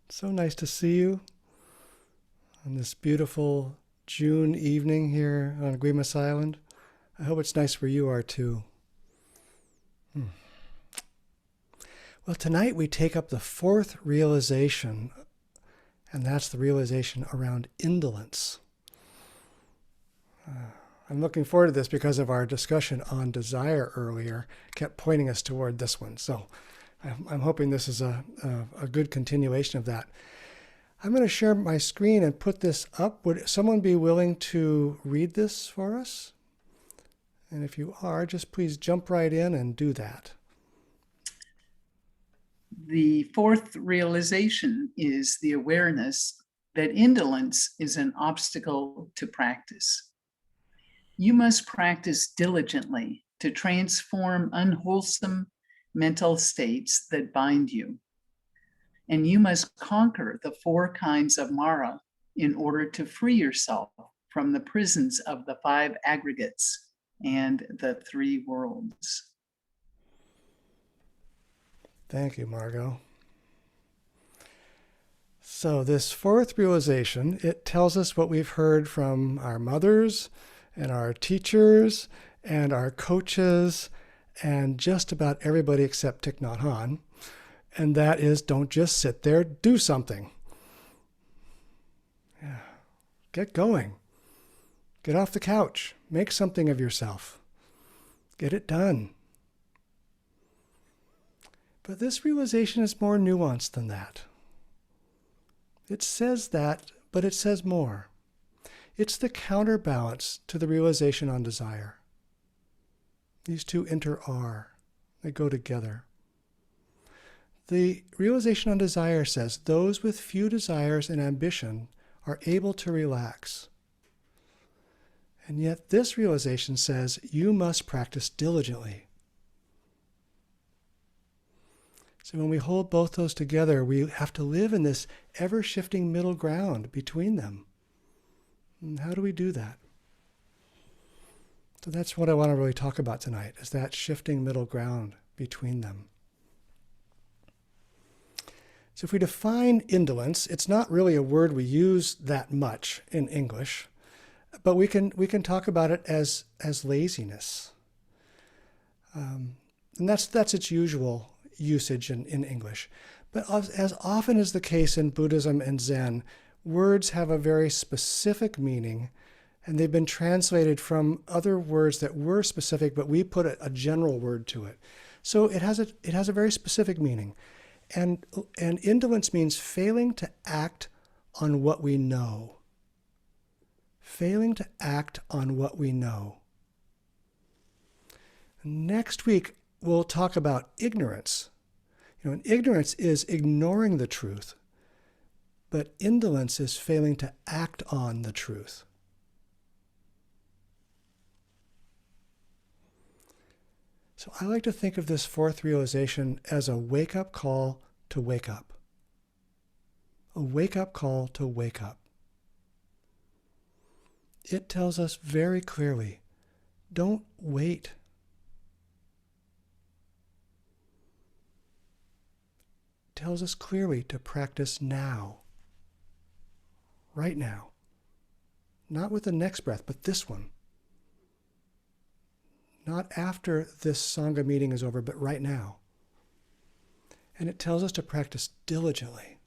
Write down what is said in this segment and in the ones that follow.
So nice to see you on this beautiful June evening here on Guimas Island. I hope it's nice where you are too. Hmm. Well, tonight we take up the fourth realization, and that's the realization around indolence. I'm looking forward to this because of our discussion on desire earlier, kept pointing us toward this one. So I'm hoping this is a good continuation of that. I'm going to share my screen and put this up. Would someone be willing to read this for us? And if you are, just please jump right in and do that. The fourth realization is the awareness that indolence is an obstacle to practice. You must practice diligently to transform unwholesome mental states that bind you. And you must conquer the four kinds of Mara in order to free yourself from the prisons of the five aggregates and the three worlds. Thank you, Margot. So this fourth realization, it tells us what we've heard from our mothers and our teachers and our coaches and just about everybody except Thich Nhat Hanh. And that is, don't just sit there, do something. Yeah. Get going. Get off the couch. Make something of yourself. Get it done. But this realization is more nuanced than that. It says that, but it says more. It's the counterbalance to the realization on desire. These two inter-are. They go together. The realization on desire says those with few desires and ambition are able to relax. And yet this realization says you must practice diligently. So when we hold both those together, we have to live in this ever-shifting middle ground between them. And how do we do that? So that's what I want to really talk about tonight, is that shifting middle ground between them. So if we define indolence, it's not really a word we use that much in English, but we can talk about it as laziness. And that's its usual usage in English. But as often is the case in Buddhism and Zen, words have a very specific meaning, and they've been translated from other words that were specific, but we put a general word to it. So it has a very specific meaning. And indolence means failing to act on what we know. Failing to act on what we know. Next week, we'll talk about ignorance. And ignorance is ignoring the truth, but indolence is failing to act on the truth. So I like to think of this fourth realization as a wake-up call to wake up. A wake-up call to wake up. It tells us very clearly, don't wait. It tells us clearly to practice now. Right now. Not with the next breath, but this one. Not after this Sangha meeting is over, but right now. And it tells us to practice diligently.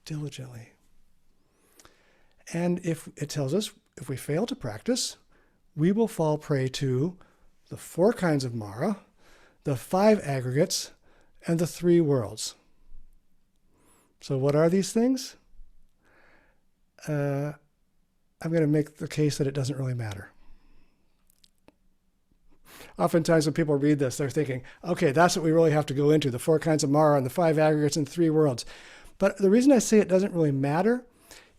Diligently. And it tells us if we fail to practice, we will fall prey to the four kinds of Mara, the five aggregates, and the three worlds. So what are these things? I'm going to make the case that it doesn't really matter. Oftentimes when people read this, they're thinking, okay, that's what we really have to go into, the four kinds of Mara and the five aggregates and three worlds. But the reason I say it doesn't really matter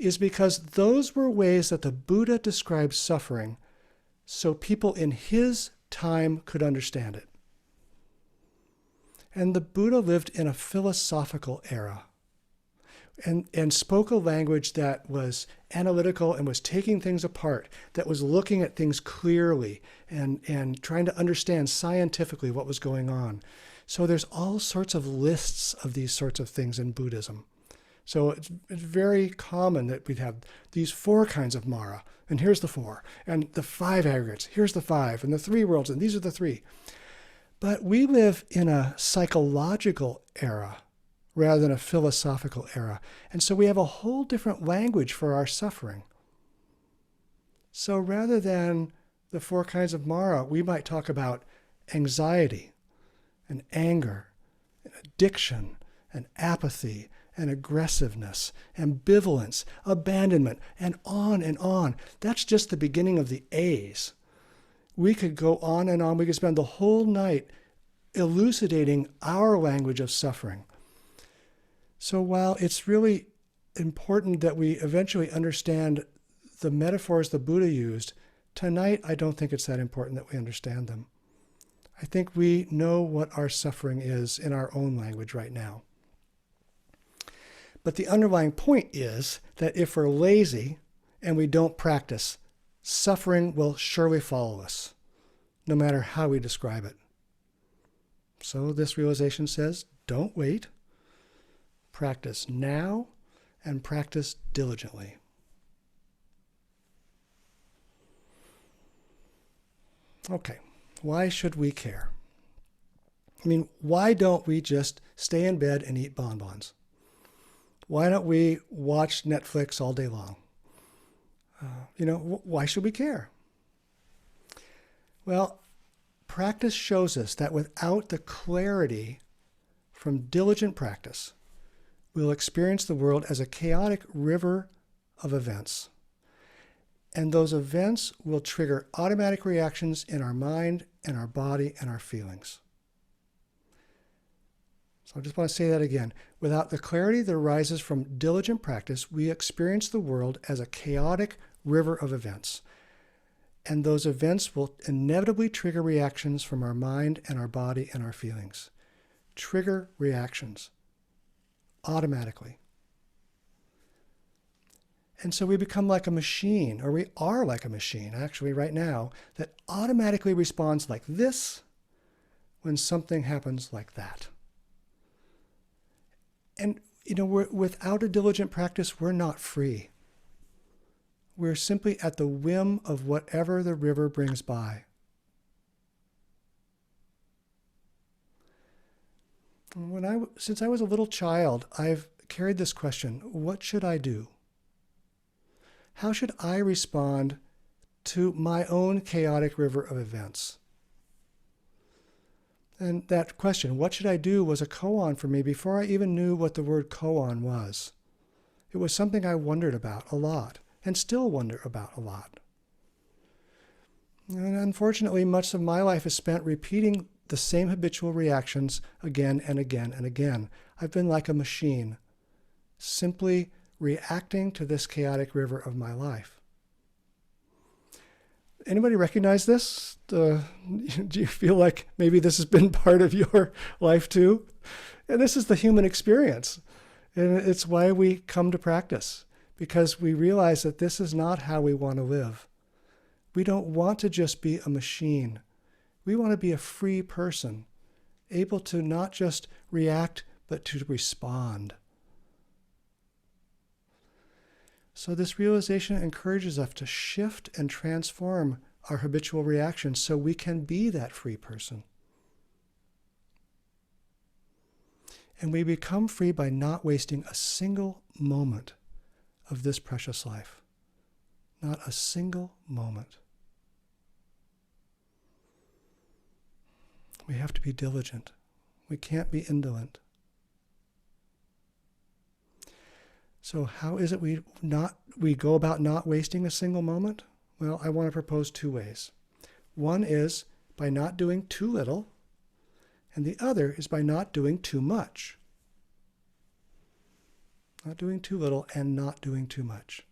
is because those were ways that the Buddha described suffering so people in his time could understand it. And the Buddha lived in a philosophical era and spoke a language that was analytical and was taking things apart, that was looking at things clearly and trying to understand scientifically what was going on. So there's all sorts of lists of these sorts of things in Buddhism. So it's very common that we'd have these 4 kinds of Mara, and here's the 4, and the 5 aggregates, here's the 5, and the 3 worlds, and these are the 3. But we live in a psychological era rather than a philosophical era. And so we have a whole different language for our suffering. So rather than the 4 kinds of Mara, we might talk about anxiety and anger, and addiction and apathy and aggressiveness, ambivalence, abandonment, and on and on. That's just the beginning of the A's. We could go on and on. We could spend the whole night elucidating our language of suffering. So while it's really important that we eventually understand the metaphors the Buddha used, tonight I don't think it's that important that we understand them. I think we know what our suffering is in our own language right now. But the underlying point is that if we're lazy and we don't practice, suffering will surely follow us, no matter how we describe it. So this realization says, don't wait. Practice now and practice diligently. Okay, why should we care? I mean, why don't we just stay in bed and eat bonbons? Why don't we watch Netflix all day long? Why should we care? Well, practice shows us that without the clarity from diligent practice, we'll experience the world as a chaotic river of events. And those events will trigger automatic reactions in our mind and our body and our feelings. So I just want to say that again. Without the clarity that arises from diligent practice, we experience the world as a chaotic river of events. And those events will inevitably trigger reactions from our mind and our body and our feelings. Trigger reactions automatically. And so we become like a machine, or we are like a machine, actually, right now, that automatically responds like this when something happens like that. And, without a diligent practice, we're not free. We're simply at the whim of whatever the river brings by. Since I was a little child, I've carried this question, what should I do? How should I respond to my own chaotic river of events? And that question, what should I do, was a koan for me before I even knew what the word koan was. It was something I wondered about a lot, and still wonder about a lot. And unfortunately, much of my life is spent repeating the same habitual reactions again and again and again. I've been like a machine, simply reacting to this chaotic river of my life. Anybody recognize this? Do you feel like maybe this has been part of your life too? And this is the human experience. And it's why we come to practice, because we realize that this is not how we want to live. We don't want to just be a machine. We want to be a free person, able to not just react, but to respond. So this realization encourages us to shift and transform our habitual reactions so we can be that free person. And we become free by not wasting a single moment of this precious life. Not a single moment. We have to be diligent. We can't be indolent. So how is it we go about not wasting a single moment? Well, I want to propose 2 ways. One is by not doing too little, and the other is by not doing too much. Not doing too little and not doing too much.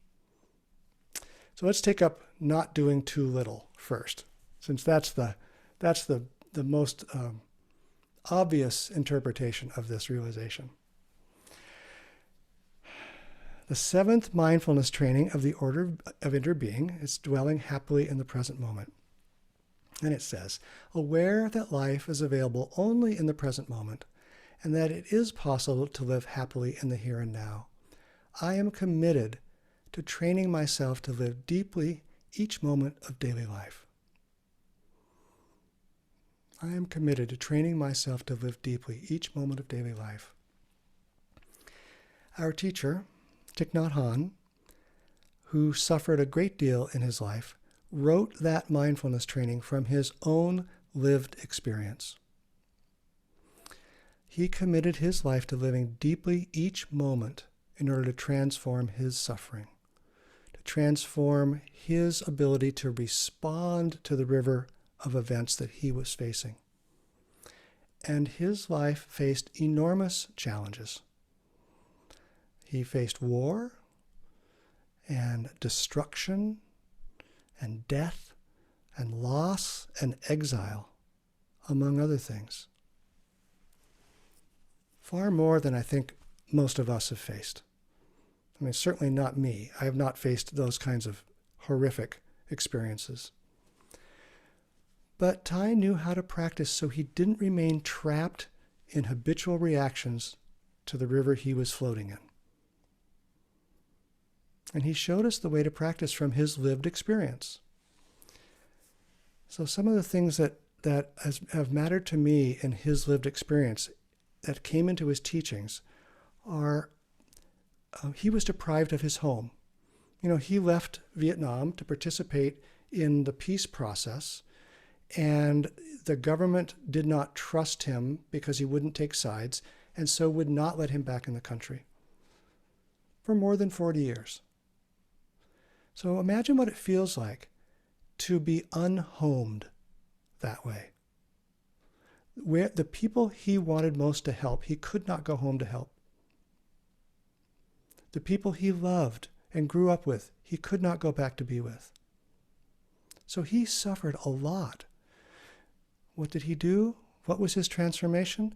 So let's take up not doing too little first, since that's the most obvious interpretation of this realization. The 7th mindfulness training of the Order of Interbeing is dwelling happily in the present moment. And it says, aware that life is available only in the present moment, and that it is possible to live happily in the here and now. I am committed to training myself to live deeply each moment of daily life. I am committed to training myself to live deeply each moment of daily life. Our teacher, Thich Nhat Hanh, who suffered a great deal in his life, wrote that mindfulness training from his own lived experience. He committed his life to living deeply each moment in order to transform his suffering, to transform his ability to respond to the river of events that he was facing. And his life faced enormous challenges. He faced war and destruction and death and loss and exile, among other things. Far more than I think most of us have faced. I mean, certainly not me. I have not faced those kinds of horrific experiences. But Thai knew how to practice so he didn't remain trapped in habitual reactions to the river he was floating in. And he showed us the way to practice from his lived experience. So some of the things that have mattered to me in his lived experience that came into his teachings are he was deprived of his home. You know, he left Vietnam to participate in the peace process, and the government did not trust him because he wouldn't take sides, and so would not let him back in the country for more than 40 years. So imagine what it feels like to be unhomed that way. Where the people he wanted most to help, he could not go home to help. The people he loved and grew up with, he could not go back to be with. So he suffered a lot. What did he do? What was his transformation?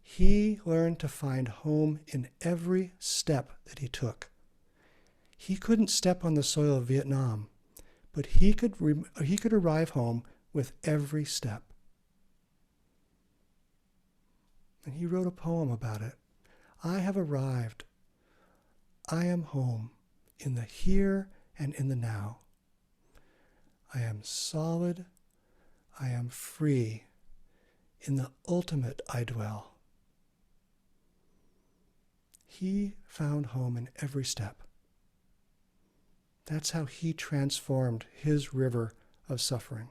He learned to find home in every step that he took. He couldn't step on the soil of Vietnam, but he could arrive home with every step. And he wrote a poem about it. I have arrived. I am home in the here and in the now. I am solid. I am free. In the ultimate I dwell. He found home in every step. That's how he transformed his river of suffering.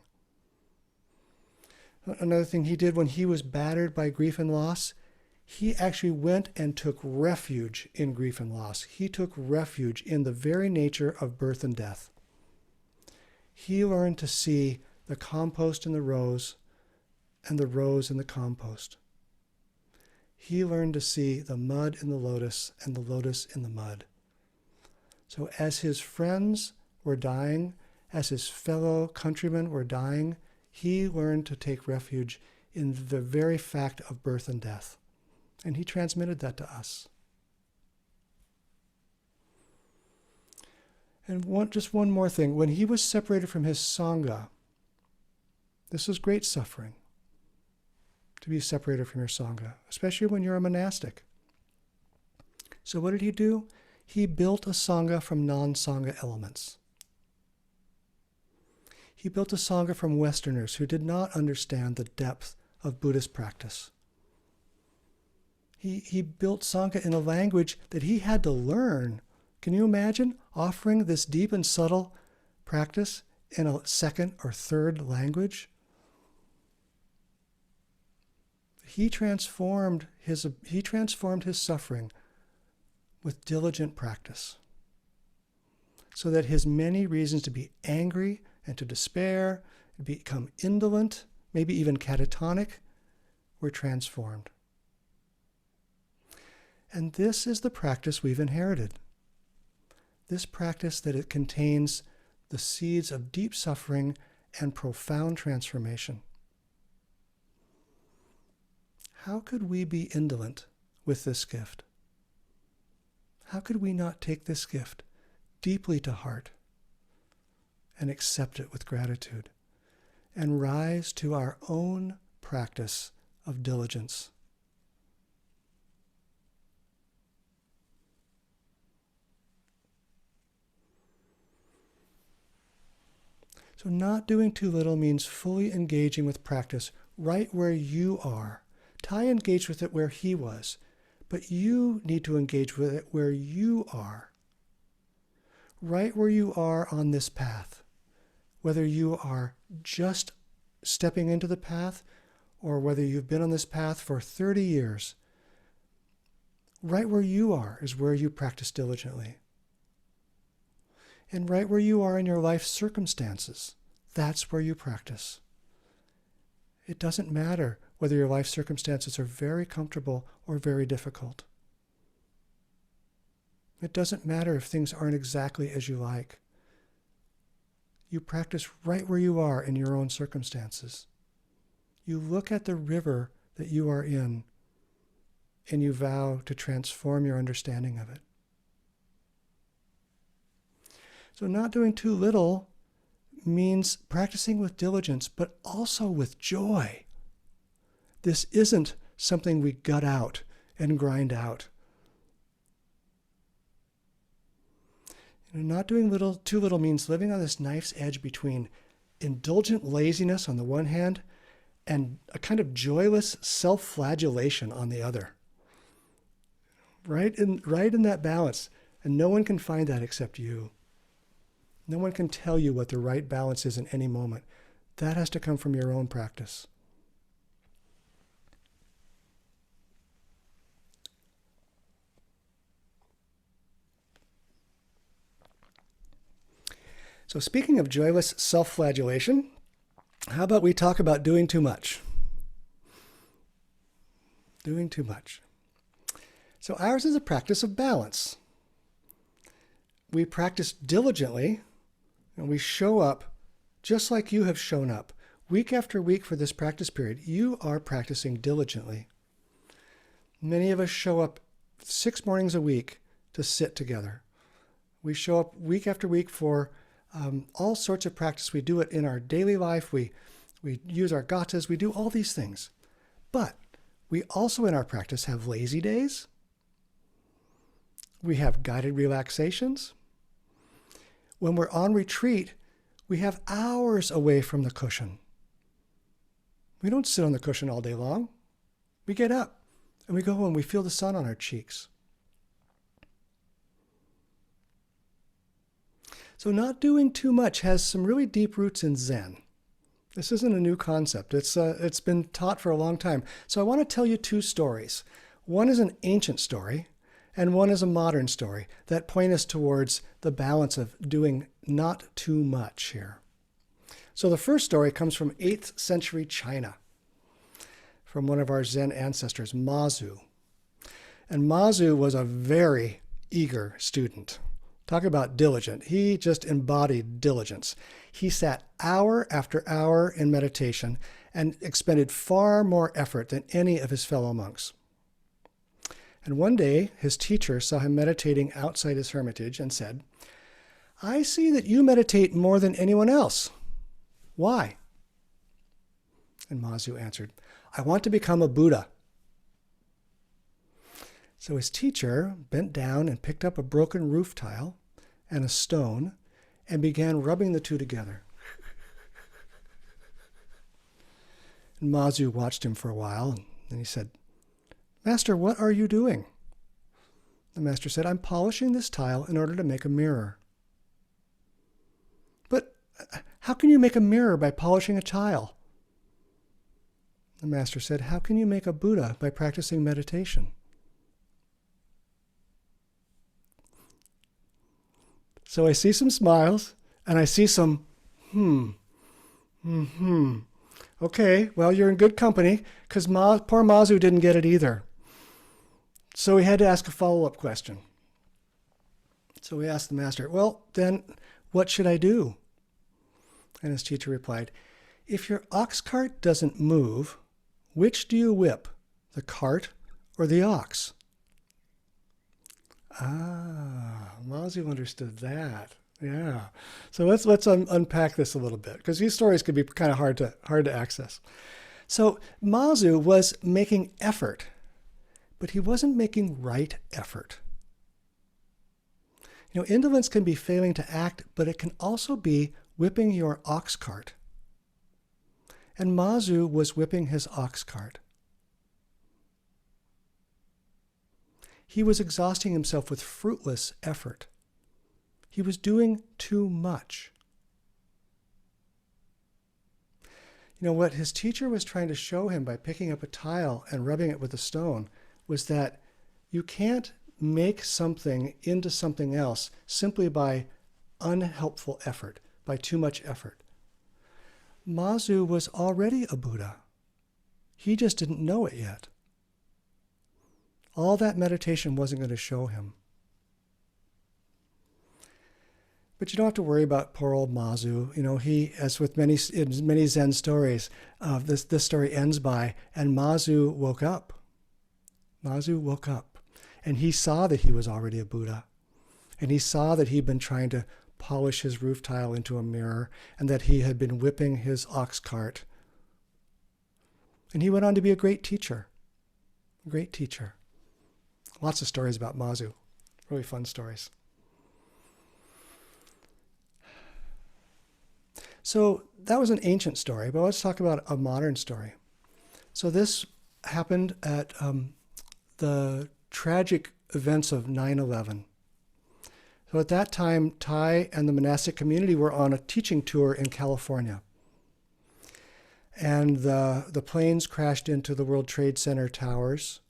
Another thing he did when he was battered by grief and loss, he actually went and took refuge in grief and loss. He took refuge in the very nature of birth and death. He learned to see the compost in the rose and the rose in the compost. He learned to see the mud in the lotus and the lotus in the mud. So as his friends were dying, as his fellow countrymen were dying, he learned to take refuge in the very fact of birth and death. And he transmitted that to us. And just one more thing. When he was separated from his Sangha, this was great suffering, to be separated from your Sangha, especially when you're a monastic. So what did he do? He built a Sangha from non-Sangha elements. He built a Sangha from Westerners who did not understand the depth of Buddhist practice. He built Sangha in a language that he had to learn. Can you imagine offering this deep and subtle practice in a second or third language? He transformed his suffering with diligent practice, so that his many reasons to be angry and to despair, become indolent, maybe even catatonic, were transformed. And this is the practice we've inherited. This practice that it contains the seeds of deep suffering and profound transformation. How could we be indolent with this gift? How could we not take this gift deeply to heart and accept it with gratitude and rise to our own practice of diligence? So not doing too little means fully engaging with practice right where you are. Tai engaged with it where he was, but you need to engage with it where you are. Right where you are on this path, whether you are just stepping into the path or whether you've been on this path for 30 years, right where you are is where you practice diligently. And right where you are in your life circumstances, that's where you practice. It doesn't matter whether your life circumstances are very comfortable or very difficult. It doesn't matter if things aren't exactly as you like. You practice right where you are in your own circumstances. You look at the river that you are in and you vow to transform your understanding of it. So not doing too little means practicing with diligence, but also with joy. This isn't something we gut out and grind out. Not doing too little means living on this knife's edge between indulgent laziness on the one hand and a kind of joyless self-flagellation on the other. Right in that balance. And no one can find that except you. No one can tell you what the right balance is in any moment. That has to come from your own practice. So speaking of joyless self-flagellation, how about we talk about doing too much? Doing too much. So ours is a practice of balance. We practice diligently, and we show up just like you have shown up. Week after week for this practice period, you are practicing diligently. Many of us show up 6 mornings a week to sit together. We show up week after week for all sorts of practice. We do it in our daily life. We use our gatas. We do all these things. But we also in our practice have lazy days. We have guided relaxations. When we're on retreat, we have hours away from the cushion. We don't sit on the cushion all day long. We get up and we go and we feel the sun on our cheeks. So not doing too much has some really deep roots in Zen. This isn't a new concept. It's been taught for a long time. So I want to tell you 2 stories. One is an ancient story, and one is a modern story that point us towards the balance of doing not too much here. So the first story comes from 8th century China, from one of our Zen ancestors, Mazu. And Mazu was a very eager student. Talk about diligent. He just embodied diligence. He sat hour after hour in meditation and expended far more effort than any of his fellow monks. And one day, his teacher saw him meditating outside his hermitage and said, "I see that you meditate more than anyone else. Why?" And Mazu answered, "I want to become a Buddha." So his teacher bent down and picked up a broken roof tile and a stone and began rubbing the two together. And Mazu watched him for a while, and then he said, "Master, what are you doing?" The master said, "I'm polishing this tile in order to make a mirror." "But how can you make a mirror by polishing a tile?" The master said, "How can you make a Buddha by practicing meditation?" So I see some smiles, and I see some, Okay, well, you're in good company, because poor Mazu didn't get it either. So he had to ask a follow-up question. So he asked the master, "Well, then, what should I do?" And his teacher replied, "If your ox cart doesn't move, which do you whip, the cart or the ox?" Mazu understood that. Yeah. So let's unpack this a little bit, because these stories could be kind of hard to access. So Mazu was making effort, but he wasn't making right effort. Indolence can be failing to act, but it can also be whipping your ox cart. And Mazu was whipping his ox cart. He was exhausting himself with fruitless effort. He was doing too much. You know, what his teacher was trying to show him by picking up a tile and rubbing it with a stone was that you can't make something into something else simply by unhelpful effort, by too much effort. Mazu was already a Buddha. He just didn't know it yet. All that meditation wasn't going to show him. But you don't have to worry about poor old Mazu. You know, he, as with many Zen stories, this story ends by, and Mazu woke up. Mazu woke up, and he saw that he was already a Buddha. And he saw that he'd been trying to polish his roof tile into a mirror, and that he had been whipping his ox cart. And he went on to be a great teacher. A great teacher. Lots of stories about Mazu. Really fun stories. So that was an ancient story, but let's talk about a modern story. So this happened at the tragic events of 9/11. So at that time, Thai and the monastic community were on a teaching tour in California. And the planes crashed into the World Trade Center towers.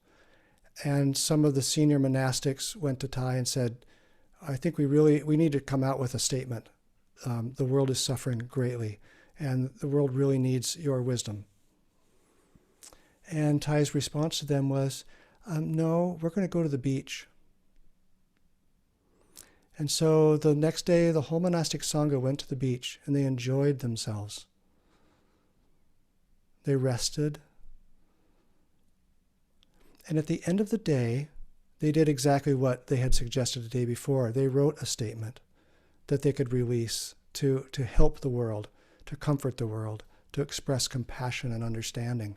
And some of the senior monastics went to Thai and said, I think we need to come out with a statement. The world is suffering greatly, and the world really needs your wisdom. And Thai's response to them was, no, we're going to go to the beach. And so the next day, the whole monastic sangha went to the beach, and they enjoyed themselves. They rested. And at the end of the day, they did exactly what they had suggested the day before. They wrote a statement that they could release to help the world, to comfort the world, to express compassion and understanding.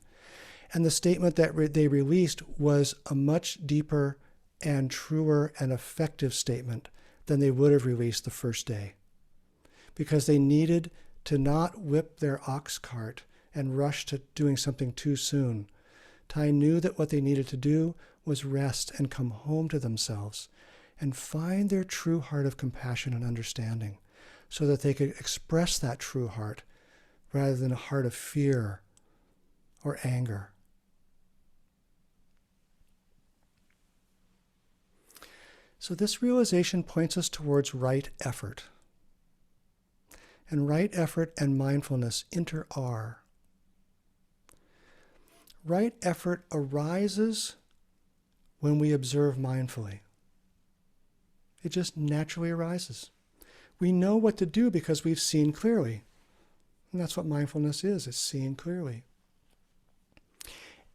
And the statement that they released was a much deeper and truer and effective statement than they would have released the first day. Because they needed to not whip their ox cart and rush to doing something too soon. Thai knew that what they needed to do was rest and come home to themselves and find their true heart of compassion and understanding so that they could express that true heart rather than a heart of fear or anger. So this realization points us towards right effort. And right effort and mindfulness inter-are. Right effort arises when we observe mindfully. It just naturally arises. We know what to do because we've seen clearly. And that's what mindfulness is, it's seeing clearly.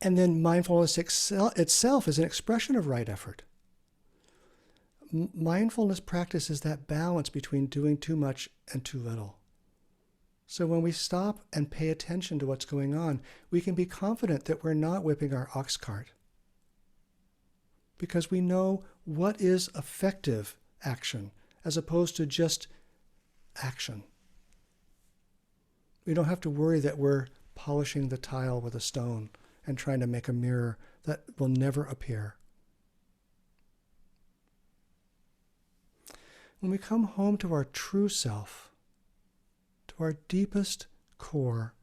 And then mindfulness itself is an expression of right effort. Mindfulness practice is that balance between doing too much and too little. So when we stop and pay attention to what's going on, we can be confident that we're not whipping our ox cart. Because we know what is effective action as opposed to just action. We don't have to worry that we're polishing the tile with a stone and trying to make a mirror that will never appear. When we come home to our true self, to our deepest core,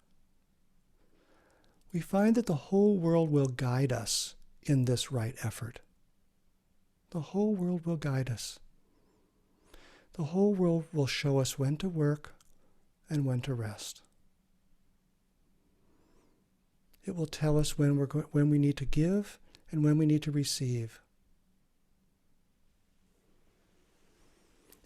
we find that the whole world will guide us in this right effort. The whole world will guide us. The whole world will show us when to work and when to rest. It will tell us when we need to give and when we need to receive.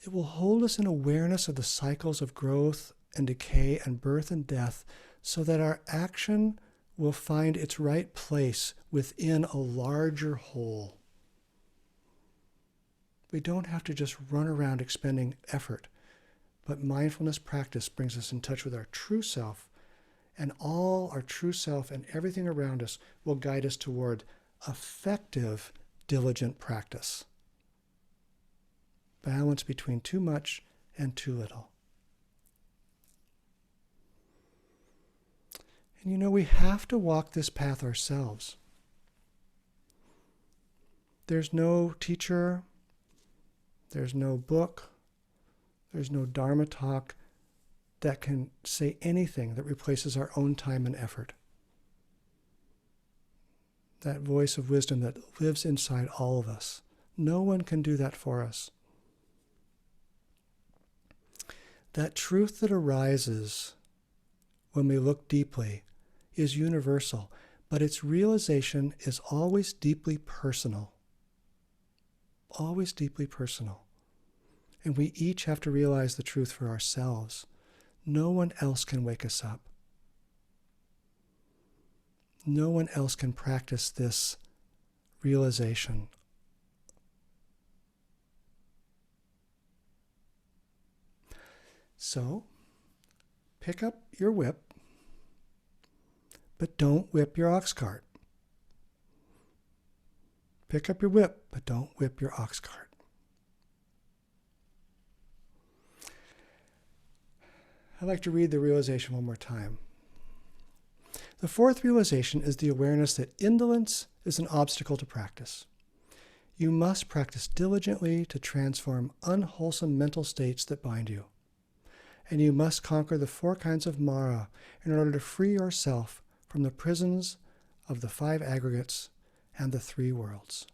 It will hold us in awareness of the cycles of growth and decay and birth and death so that our action will find its right place within a larger whole. We don't have to just run around expending effort, but mindfulness practice brings us in touch with our true self, and all our true self and everything around us will guide us toward effective, diligent practice. Balance between too much and too little. And we have to walk this path ourselves. There's no teacher, there's no book, there's no Dharma talk that can say anything that replaces our own time and effort. That voice of wisdom that lives inside all of us. No one can do that for us. That truth that arises when we look deeply is universal, but its realization is always deeply personal. Always deeply personal. And we each have to realize the truth for ourselves. No one else can wake us up. No one else can practice this realization. So, pick up your whip, but don't whip your ox cart. Pick up your whip, but don't whip your ox cart. I'd like to read the realization one more time. The fourth realization is the awareness that indolence is an obstacle to practice. You must practice diligently to transform unwholesome mental states that bind you. And you must conquer the 4 kinds of Mara in order to free yourself from the prisons of the 5 aggregates and the 3 worlds.